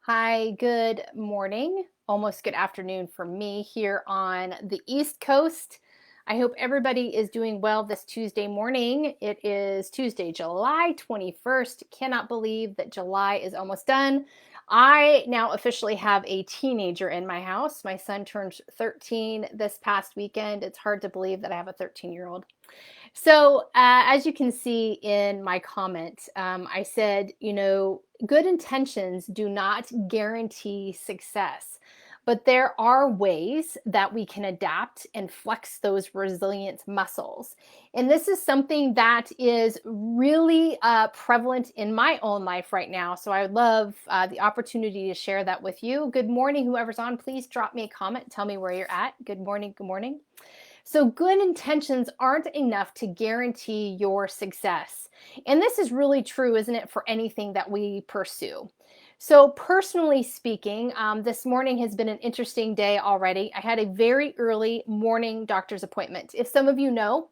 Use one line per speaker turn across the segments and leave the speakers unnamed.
Hi, good morning, almost good afternoon for me here on the East Coast. I hope everybody is doing well this Tuesday morning. It is Tuesday, July 21st. Cannot believe that July is almost done. I now officially have a teenager in my house. My son turned 13 this past weekend. It's hard to believe that I have a 13-year-old. As you can see in my comment, I said, good intentions do not guarantee success, but there are ways that we can adapt and flex those resilience muscles. And this is something that is really prevalent in my own life right now. So I would love the opportunity to share that with you. Good morning, whoever's on. Please drop me a comment. Tell me where you're at. Good morning. Good morning. So, good intentions aren't enough to guarantee your success. And this is really true, isn't it, for anything that we pursue? So, personally speaking, this morning has been an interesting day already. I had a very early morning doctor's appointment. If some of you know,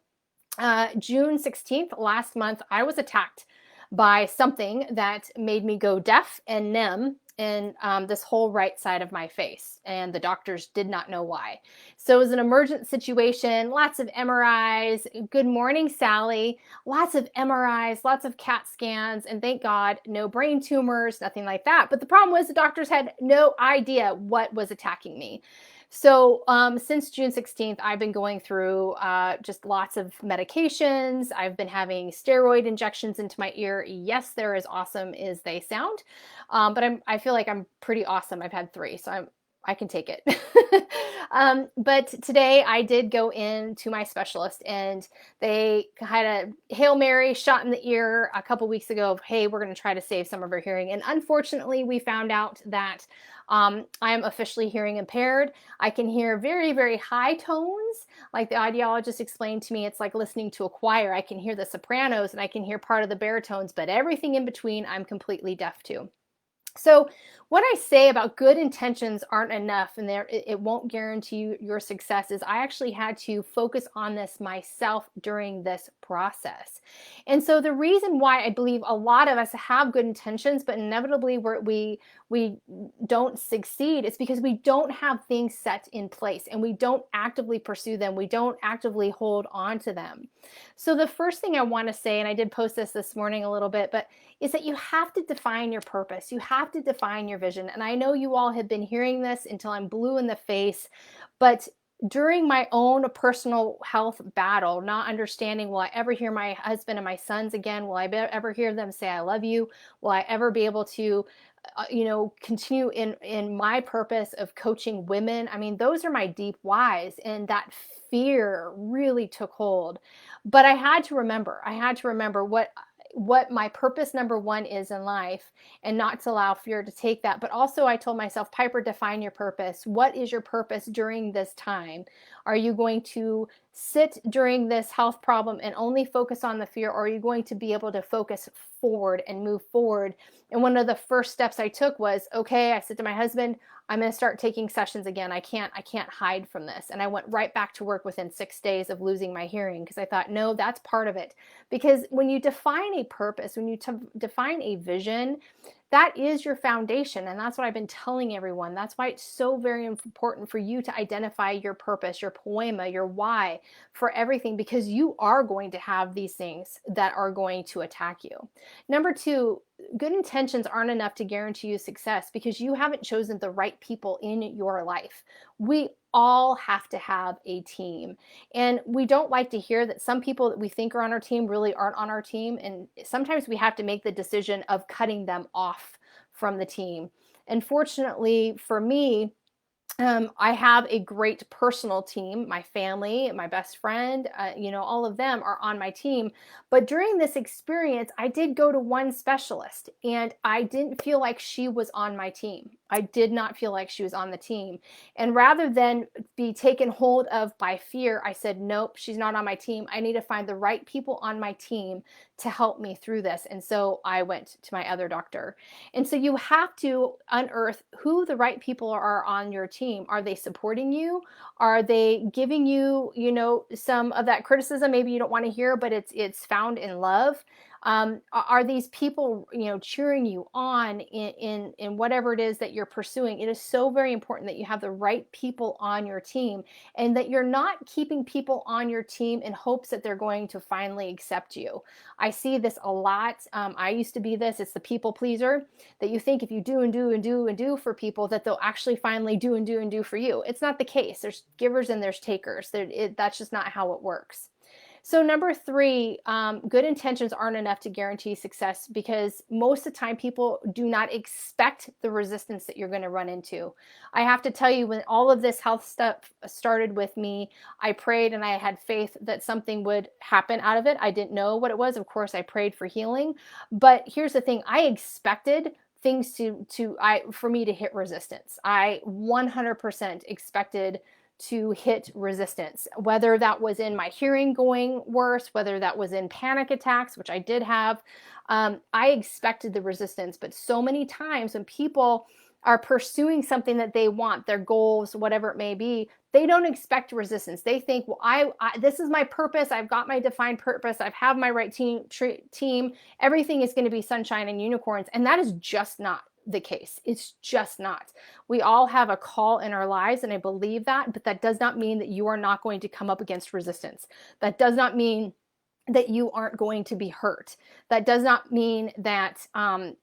June 16th, last month, I was attacked by something that made me go deaf and numb in this whole right side of my face. And the doctors did not know why. So it was an emergent situation, lots of MRIs. Good morning, Sally. Lots of MRIs, lots of CAT scans. And thank God, no brain tumors, nothing like that. But the problem was the doctors had no idea what was attacking me. Since June 16th, I've been going through just lots of medications. I've been having steroid injections into my ear. Yes, they're as awesome as they sound, but I feel like I'm pretty awesome. I've had three, so I can take it. But today I did go in to my specialist, and they had a Hail Mary shot in the ear a couple weeks ago of, hey, we're going to try to save some of her hearing. And unfortunately, we found out that I am officially hearing impaired. I can hear very, very high tones. Like the audiologist explained to me, it's like listening to a choir. I can hear the sopranos and I can hear part of the baritones, but everything in between, I'm completely deaf to. So, what I say about good intentions aren't enough and it won't guarantee your success is I actually had to focus on this myself during this process. And so the reason why I believe a lot of us have good intentions, but inevitably we don't succeed, is because we don't have things set in place and we don't actively pursue them. We don't actively hold on to them. So the first thing I want to say, and I did post this morning a little bit, but is that you have to define your purpose. You have to define your vision. And I know you all have been hearing this until I'm blue in the face, but during my own personal health battle, not understanding, will I ever hear my husband and my sons again? Will I ever hear them say, I love you? Will I ever be able to continue in my purpose of coaching women? I mean, those are my deep whys, and that fear really took hold. But I had to remember what my purpose number one is in life, and not to allow fear to take that. But also I told myself, Piper, define your purpose. What is your purpose during this time? Are you going to sit during this health problem and only focus on the fear, or are you going to be able to focus forward and move forward? And one of the first steps I took was, okay, I said to my husband, I'm going to start taking sessions again. I can't hide from this. And I went right back to work within 6 days of losing my hearing, because I thought, no, that's part of it. Because when you define a purpose, when you define a vision, that is your foundation. And that's what I've been telling everyone. That's why it's so very important for you to identify your purpose, your poema, your why for everything, because you are going to have these things that are going to attack you. Number two, good intentions aren't enough to guarantee you success because you haven't chosen the right people in your life. We all have to have a team. And we don't like to hear that some people that we think are on our team really aren't on our team. And sometimes we have to make the decision of cutting them off from the team. And fortunately for me, I have a great personal team. My family, my best friend, all of them are on my team. But during this experience, I did go to one specialist, and I didn't feel like she was on my team. I did not feel like she was on the team. And rather than be taken hold of by fear, I said, nope, she's not on my team. I need to find the right people on my team to help me through this. And so I went to my other doctor. And so you have to unearth who the right people are on your team. Are they supporting you? Are they giving you, some of that criticism maybe you don't want to hear, but it's found in love? Are these people, cheering you on in whatever it is that you're pursuing? It is so very important that you have the right people on your team, and that you're not keeping people on your team in hopes that they're going to finally accept you. I see this a lot. I used to be this. It's the people pleaser, that you think if you do and do and do and do for people, that they'll actually finally do and do and do for you. It's not the case. There's givers and there's takers. That's just not how it works. So number three, good intentions aren't enough to guarantee success, because most of the time people do not expect the resistance that you're going to run into. I have to tell you, when all of this health stuff started with me, I prayed and I had faith that something would happen out of it. I didn't know what it was. Of course, I prayed for healing. But here's the thing. I expected things for me to hit resistance. I 100% expected to hit resistance, whether that was in my hearing going worse, whether that was in panic attacks, which I did have. I expected the resistance, but so many times when people are pursuing something that they want, their goals, whatever it may be, they don't expect resistance. They think, well, this is my purpose. I've got my defined purpose. I've have my right team. Everything is going to be sunshine and unicorns. And that is just not the case. It's just not. We all have a call in our lives, and I believe that, but that does not mean that you are not going to come up against resistance. That does not mean that you aren't going to be hurt. That does not mean that, I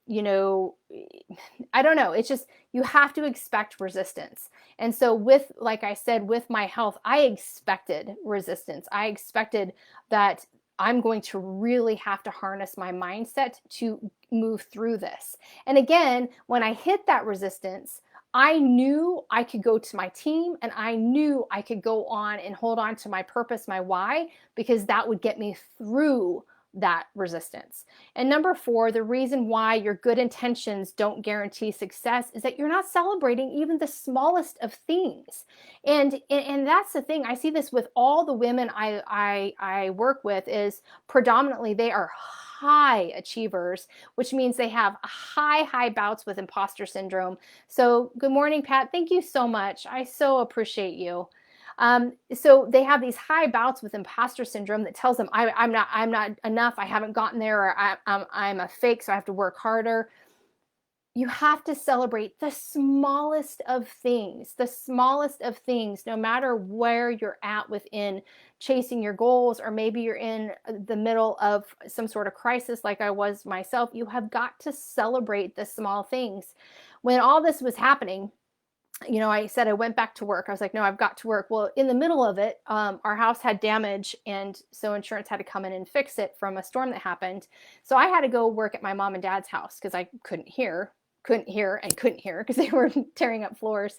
don't know. It's just, you have to expect resistance. And so like I said, with my health, I expected resistance. I expected that I'm going to really have to harness my mindset to move through this. And again, when I hit that resistance, I knew I could go to my team, and I knew I could go on and hold on to my purpose, my why, because that would get me through that resistance. And number four, the reason why your good intentions don't guarantee success is that you're not celebrating even the smallest of things. And that's the thing. I see this with all the women I work with, is predominantly they are high achievers, which means they have high bouts with imposter syndrome. So good morning, Pat. Thank you so much. I so appreciate you. So they have these high bouts with imposter syndrome that tells them I'm not enough. I haven't gotten there, or I'm a fake, so I have to work harder. You have to celebrate the smallest of things, no matter where you're at within chasing your goals, or maybe you're in the middle of some sort of crisis like I was myself. You have got to celebrate the small things. When all this was happening, I said I went back to work. I was like, no, I've got to work. Well, in the middle of it, our house had damage, and so insurance had to come in and fix it from a storm that happened. So I had to go work at my mom and dad's house because I couldn't hear because they were tearing up floors.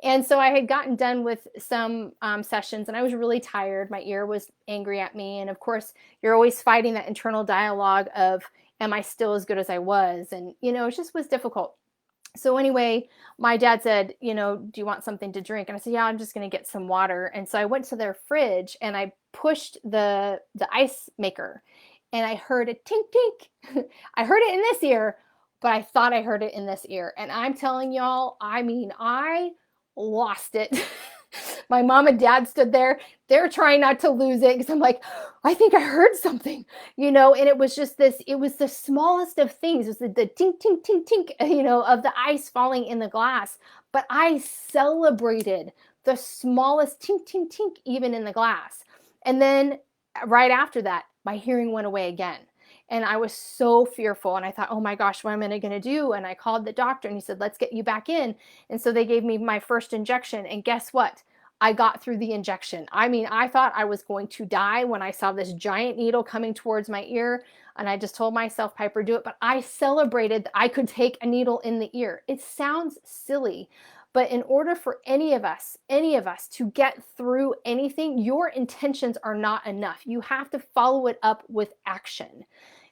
And so I had gotten done with some sessions, and I was really tired. My ear was angry at me. And of course, you're always fighting that internal dialogue of, am I still as good as I was? And, it just was difficult. So anyway, my dad said, do you want something to drink? And I said, yeah, I'm just going to get some water. And so I went to their fridge and I pushed the ice maker, and I heard a tink, tink. I heard it in this ear, but I thought I heard it in this ear. And I'm telling y'all, I lost it. My mom and dad stood there. They're trying not to lose it, because I'm like, I think I heard something, and it was just it was the smallest of things. It was the tink, tink, tink, tink, of the ice falling in the glass. But I celebrated the smallest tink, tink, tink, even in the glass. And then right after that, my hearing went away again. And I was so fearful. And I thought, oh my gosh, what am I going to do? And I called the doctor, and he said, let's get you back in. And so they gave me my first injection. And guess what? I got through the injection. I thought I was going to die when I saw this giant needle coming towards my ear. And I just told myself, Piper, do it. But I celebrated that I could take a needle in the ear. It sounds silly, but in order for any of us to get through anything, your intentions are not enough. You have to follow it up with action.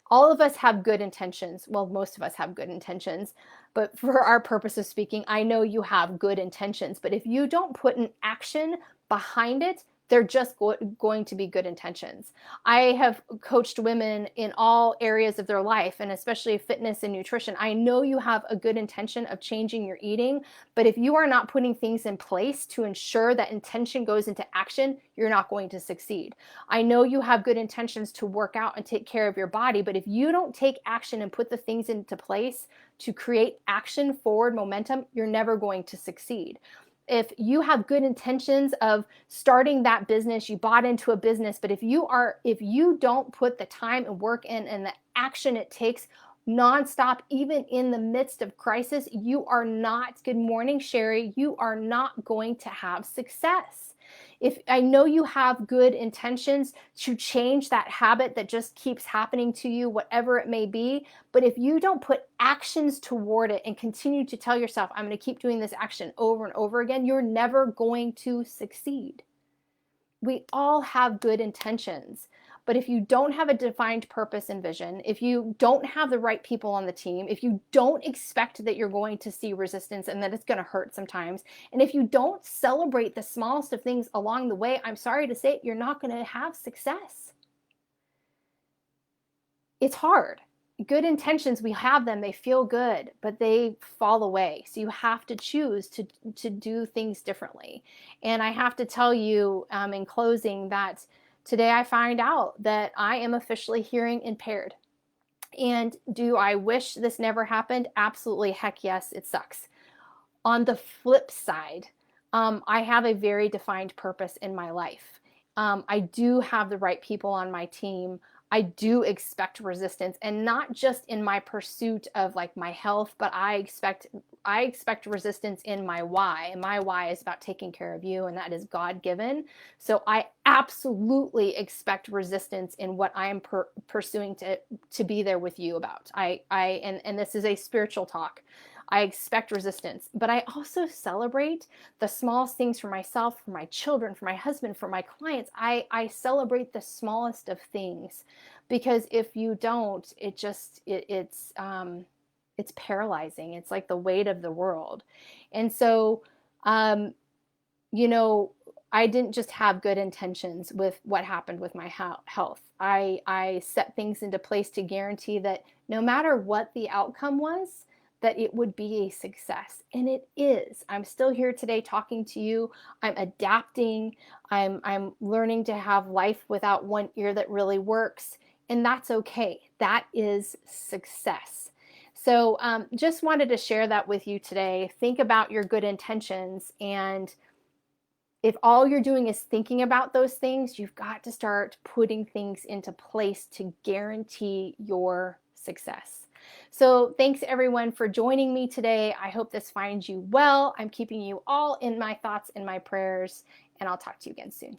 All of us have good intentions. Well, most of us have good intentions, but for our purpose of speaking, I know you have good intentions. But if you don't put an action behind it, They're just going to be good intentions. I have coached women in all areas of their life, and especially fitness and nutrition. I know you have a good intention of changing your eating, but if you are not putting things in place to ensure that intention goes into action, you're not going to succeed. I know you have good intentions to work out and take care of your body, but if you don't take action and put the things into place to create action forward momentum, you're never going to succeed. If you have good intentions of starting that business, you bought into a business, but if you don't put the time and work in and the action it takes nonstop, even in the midst of crisis, you are not, good morning, Sherry, you are not going to have success. If I know you have good intentions to change that habit that just keeps happening to you, whatever it may be, but if you don't put actions toward it and continue to tell yourself, I'm going to keep doing this action over and over again, you're never going to succeed. We all have good intentions, but if you don't have a defined purpose and vision, if you don't have the right people on the team, if you don't expect that you're going to see resistance and that it's going to hurt sometimes, and if you don't celebrate the smallest of things along the way, I'm sorry to say, you're not going to have success. It's hard. Good intentions, we have them, they feel good, but they fall away. So you have to choose to do things differently. And I have to tell you in closing that today I find out that I am officially hearing impaired. And do I wish this never happened? Absolutely. Heck yes, it sucks. On the flip side, I have a very defined purpose in my life. I do have the right people on my team. I do expect resistance, and not just in my pursuit of like my health, but I expect resistance in my why. And my why is about taking care of you, and that is God given. So I absolutely expect resistance in what I am pursuing to be there with you about. And this is a spiritual talk. I expect resistance, but I also celebrate the smallest things for myself, for my children, for my husband, for my clients. I celebrate the smallest of things, because if you don't, it's paralyzing. It's like the weight of the world. And so, you know, I didn't just have good intentions with what happened with my health. I set things into place to guarantee that no matter what the outcome was, that it would be a success. And it is. I'm still here today talking to you. I'm adapting. I'm learning to have life without one ear that really works. And that's okay. That is success. So just wanted to share that with you today. Think about your good intentions, and if all you're doing is thinking about those things, you've got to start putting things into place to guarantee your success. So thanks everyone for joining me today. I hope this finds you well. I'm keeping you all in my thoughts and my prayers, and I'll talk to you again soon.